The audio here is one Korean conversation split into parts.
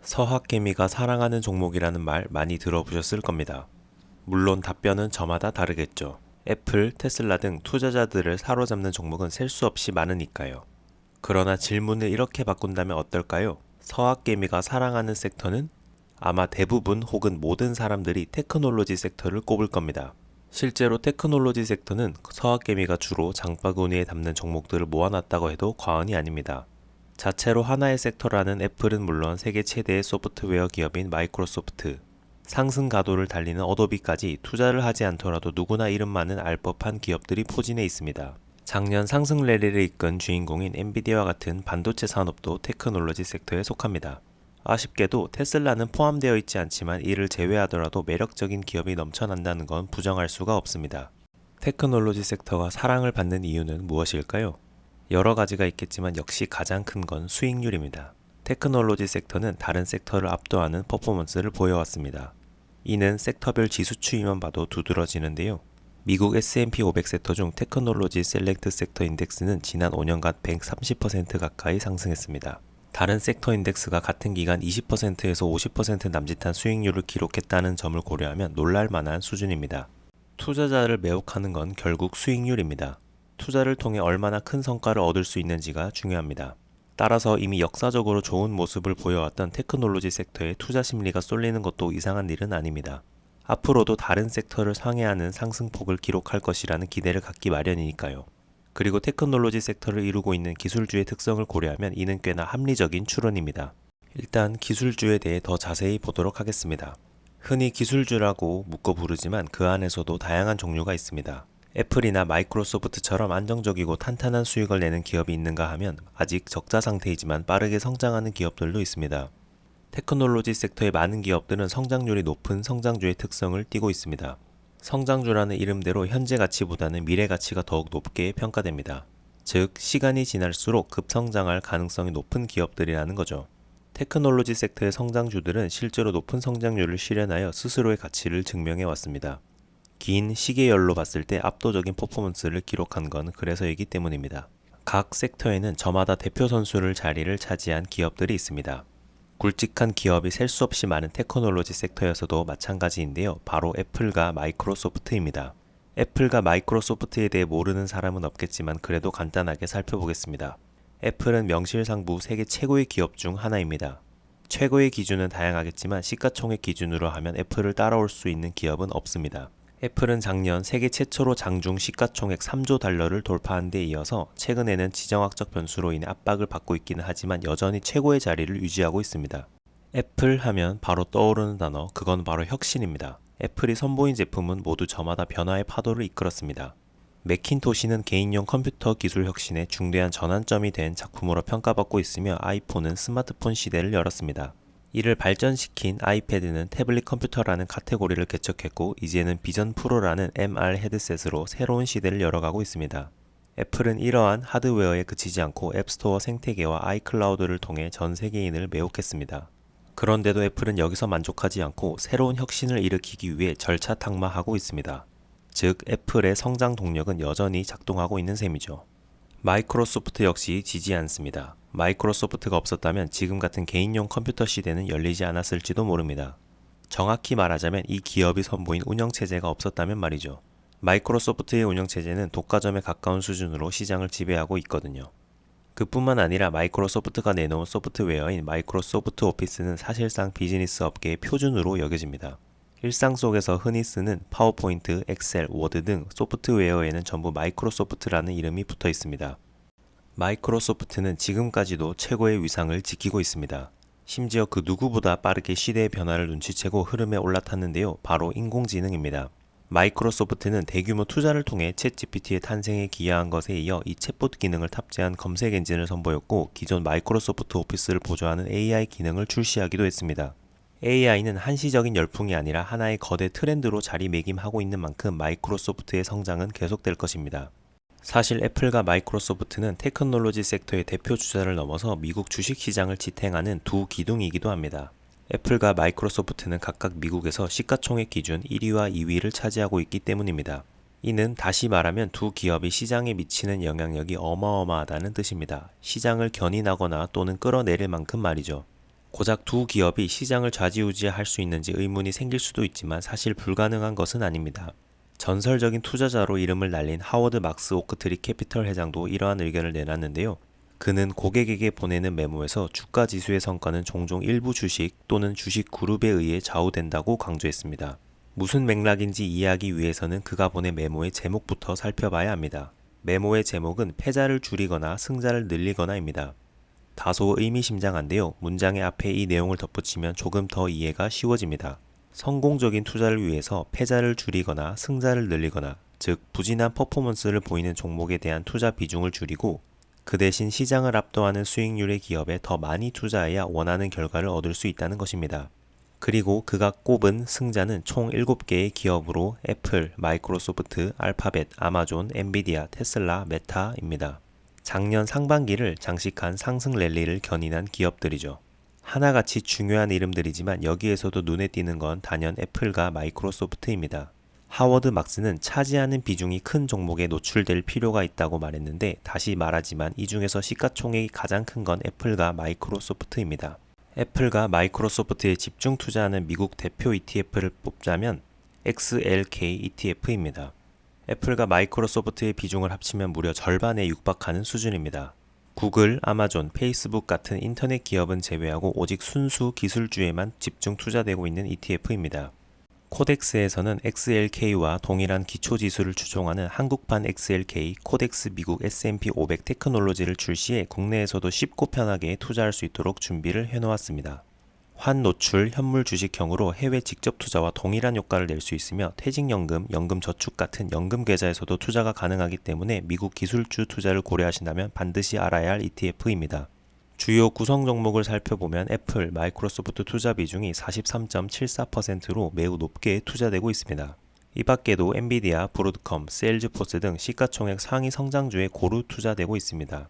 서학개미가 사랑하는 종목이라는 말 많이 들어보셨을 겁니다. 물론 답변은 저마다 다르겠죠. 애플, 테슬라 등 투자자들을 사로잡는 종목은 셀 수 없이 많으니까요. 그러나 질문을 이렇게 바꾼다면 어떨까요? 서학개미가 사랑하는 섹터는 아마 대부분 혹은 모든 사람들이 테크놀로지 섹터를 꼽을 겁니다. 실제로 테크놀로지 섹터는 서학개미가 주로 장바구니에 담는 종목들을 모아놨다고 해도 과언이 아닙니다. 자체로 하나의 섹터라는 애플은 물론 세계 최대의 소프트웨어 기업인 마이크로소프트, 상승 가도를 달리는 어도비까지 투자를 하지 않더라도 누구나 이름만은 알 법한 기업들이 포진해 있습니다. 작년 상승 랠리를 이끈 주인공인 엔비디아와 같은 반도체 산업도 테크놀로지 섹터에 속합니다. 아쉽게도 테슬라는 포함되어 있지 않지만 이를 제외하더라도 매력적인 기업이 넘쳐난다는 건 부정할 수가 없습니다. 테크놀로지 섹터가 사랑을 받는 이유는 무엇일까요? 여러 가지가 있겠지만 역시 가장 큰 건 수익률입니다. 테크놀로지 섹터는 다른 섹터를 압도하는 퍼포먼스를 보여왔습니다. 이는 섹터별 지수 추이만 봐도 두드러지는데요. 미국 S&P 500 섹터 중 테크놀로지 셀렉트 섹터 인덱스는 지난 5년간 130% 가까이 상승했습니다. 다른 섹터 인덱스가 같은 기간 20%에서 50% 남짓한 수익률을 기록했다는 점을 고려하면 놀랄만한 수준입니다. 투자자를 매혹하는 건 결국 수익률입니다. 투자를 통해 얼마나 큰 성과를 얻을 수 있는지가 중요합니다. 따라서 이미 역사적으로 좋은 모습을 보여왔던 테크놀로지 섹터에 투자 심리가 쏠리는 것도 이상한 일은 아닙니다. 앞으로도 다른 섹터를 상회하는 상승폭을 기록할 것이라는 기대를 갖기 마련이니까요. 그리고 테크놀로지 섹터를 이루고 있는 기술주의 특성을 고려하면 이는 꽤나 합리적인 추론입니다. 일단 기술주에 대해 더 자세히 보도록 하겠습니다. 흔히 기술주라고 묶어 부르지만 그 안에서도 다양한 종류가 있습니다. 애플이나 마이크로소프트처럼 안정적이고 탄탄한 수익을 내는 기업이 있는가 하면 아직 적자 상태이지만 빠르게 성장하는 기업들도 있습니다. 테크놀로지 섹터의 많은 기업들은 성장률이 높은 성장주의 특성을 띠고 있습니다. 성장주라는 이름대로 현재 가치보다는 미래 가치가 더욱 높게 평가됩니다. 즉, 시간이 지날수록 급성장할 가능성이 높은 기업들이라는 거죠. 테크놀로지 섹터의 성장주들은 실제로 높은 성장률을 실현하여 스스로의 가치를 증명해 왔습니다. 긴 시계열로 봤을 때 압도적인 퍼포먼스를 기록한 건 그래서이기 때문입니다. 각 섹터에는 저마다 대표 선수를 자리를 차지한 기업들이 있습니다. 굵직한 기업이 셀 수 없이 많은 테크놀로지 섹터에서도 마찬가지인데요. 바로 애플과 마이크로소프트입니다. 애플과 마이크로소프트에 대해 모르는 사람은 없겠지만 그래도 간단하게 살펴보겠습니다. 애플은 명실상부 세계 최고의 기업 중 하나입니다. 최고의 기준은 다양하겠지만 시가총액 기준으로 하면 애플을 따라올 수 있는 기업은 없습니다. 애플은 작년 세계 최초로 장중 시가총액 3조 달러를 돌파한 데 이어서 최근에는 지정학적 변수로 인해 압박을 받고 있기는 하지만 여전히 최고의 자리를 유지하고 있습니다. 애플 하면 바로 떠오르는 단어, 그건 바로 혁신입니다. 애플이 선보인 제품은 모두 저마다 변화의 파도를 이끌었습니다. 매킨토시는 개인용 컴퓨터 기술 혁신의 중대한 전환점이 된 작품으로 평가받고 있으며 아이폰은 스마트폰 시대를 열었습니다. 이를 발전시킨 아이패드는 태블릿 컴퓨터라는 카테고리를 개척했고 이제는 비전 프로라는 MR 헤드셋으로 새로운 시대를 열어가고 있습니다. 애플은 이러한 하드웨어에 그치지 않고 앱스토어 생태계와 아이클라우드를 통해 전 세계인을 매혹했습니다. 그런데도 애플은 여기서 만족하지 않고 새로운 혁신을 일으키기 위해 절차탁마하고 있습니다. 즉, 애플의 성장 동력은 여전히 작동하고 있는 셈이죠. 마이크로소프트 역시 지지 않습니다. 마이크로소프트가 없었다면 지금 같은 개인용 컴퓨터 시대는 열리지 않았을지도 모릅니다. 정확히 말하자면 이 기업이 선보인 운영체제가 없었다면 말이죠. 마이크로소프트의 운영체제는 독과점에 가까운 수준으로 시장을 지배하고 있거든요. 그뿐만 아니라 마이크로소프트가 내놓은 소프트웨어인 마이크로소프트 오피스는 사실상 비즈니스 업계의 표준으로 여겨집니다. 일상 속에서 흔히 쓰는 파워포인트, 엑셀, 워드 등 소프트웨어에는 전부 마이크로소프트라는 이름이 붙어 있습니다. 마이크로소프트는 지금까지도 최고의 위상을 지키고 있습니다. 심지어 그 누구보다 빠르게 시대의 변화를 눈치채고 흐름에 올라탔는데요. 바로 인공지능입니다. 마이크로소프트는 대규모 투자를 통해 챗GPT의 탄생에 기여한 것에 이어 이 챗봇 기능을 탑재한 검색 엔진을 선보였고 기존 마이크로소프트 오피스를 보조하는 AI 기능을 출시하기도 했습니다. AI는 한시적인 열풍이 아니라 하나의 거대 트렌드로 자리매김하고 있는 만큼 마이크로소프트의 성장은 계속될 것입니다. 사실 애플과 마이크로소프트는 테크놀로지 섹터의 대표 주자를 넘어서 미국 주식시장을 지탱하는 두 기둥이기도 합니다. 애플과 마이크로소프트는 각각 미국에서 시가총액 기준 1위와 2위를 차지하고 있기 때문입니다. 이는 다시 말하면 두 기업이 시장에 미치는 영향력이 어마어마하다는 뜻입니다. 시장을 견인하거나 또는 끌어내릴 만큼 말이죠. 고작 두 기업이 시장을 좌지우지할 수 있는지 의문이 생길 수도 있지만 사실 불가능한 것은 아닙니다. 전설적인 투자자로 이름을 날린 하워드 막스 오크트리 캐피털 회장도 이러한 의견을 내놨는데요. 그는 고객에게 보내는 메모에서 주가 지수의 성과는 종종 일부 주식 또는 주식 그룹에 의해 좌우된다고 강조했습니다. 무슨 맥락인지 이해하기 위해서는 그가 보낸 메모의 제목부터 살펴봐야 합니다. 메모의 제목은 패자를 줄이거나 승자를 늘리거나입니다. 다소 의미심장한데요. 문장의 앞에 이 내용을 덧붙이면 조금 더 이해가 쉬워집니다. 성공적인 투자를 위해서 패자를 줄이거나 승자를 늘리거나, 즉 부진한 퍼포먼스를 보이는 종목에 대한 투자 비중을 줄이고 그 대신 시장을 압도하는 수익률의 기업에 더 많이 투자해야 원하는 결과를 얻을 수 있다는 것입니다. 그리고 그가 꼽은 승자는 총 7개의 기업으로 애플, 마이크로소프트, 알파벳, 아마존, 엔비디아, 테슬라, 메타입니다. 작년 상반기를 장식한 상승 랠리를 견인한 기업들이죠. 하나같이 중요한 이름들이지만 여기에서도 눈에 띄는 건 단연 애플과 마이크로소프트입니다. 하워드 막스는 차지하는 비중이 큰 종목에 노출될 필요가 있다고 말했는데, 다시 말하지만 이 중에서 시가총액이 가장 큰 건 애플과 마이크로소프트입니다. 애플과 마이크로소프트에 집중 투자하는 미국 대표 ETF를 뽑자면 XLK ETF입니다. 애플과 마이크로소프트의 비중을 합치면 무려 절반에 육박하는 수준입니다. 구글, 아마존, 페이스북 같은 인터넷 기업은 제외하고 오직 순수 기술주에만 집중 투자되고 있는 ETF입니다. 코덱스에서는 XLK와 동일한 기초지수를 추종하는 한국판 XLK, 코덱스 미국 S&P 500 테크놀로지를 출시해 국내에서도 쉽고 편하게 투자할 수 있도록 준비를 해놓았습니다. 환노출, 현물 주식형으로 해외 직접 투자와 동일한 효과를 낼 수 있으며 퇴직연금, 연금저축 같은 연금 계좌에서도 투자가 가능하기 때문에 미국 기술주 투자를 고려하신다면 반드시 알아야 할 ETF입니다. 주요 구성 종목을 살펴보면 애플, 마이크로소프트 투자 비중이 43.74%로 매우 높게 투자되고 있습니다. 이 밖에도 엔비디아, 브로드컴, 세일즈포스 등 시가총액 상위 성장주에 고루 투자되고 있습니다.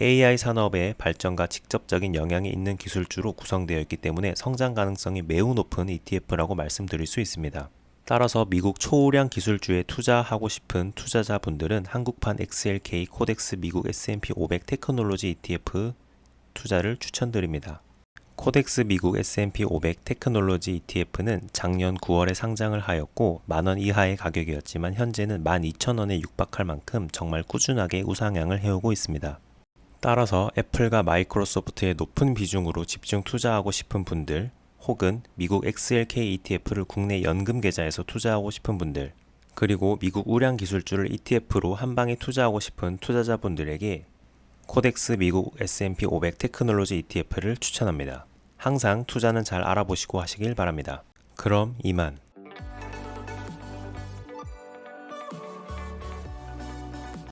AI 산업의 발전과 직접적인 영향이 있는 기술주로 구성되어 있기 때문에 성장 가능성이 매우 높은 ETF라고 말씀드릴 수 있습니다. 따라서 미국 초우량 기술주에 투자하고 싶은 투자자분들은 한국판 XLK 코덱스 미국 S&P 500 테크놀로지 ETF 투자를 추천드립니다. 코덱스 미국 S&P 500 테크놀로지 ETF는 작년 9월에 상장을 하였고 만원 이하의 가격이었지만 현재는 12,000원에 육박할 만큼 정말 꾸준하게 우상향을 해오고 있습니다. 따라서 애플과 마이크로소프트의 높은 비중으로 집중 투자하고 싶은 분들, 혹은 미국 XLK ETF를 국내 연금 계좌에서 투자하고 싶은 분들, 그리고 미국 우량 기술주를 ETF로 한방에 투자하고 싶은 투자자분들에게 코덱스 미국 S&P 500 테크놀로지 ETF를 추천합니다. 항상 투자는 잘 알아보시고 하시길 바랍니다. 그럼 이만.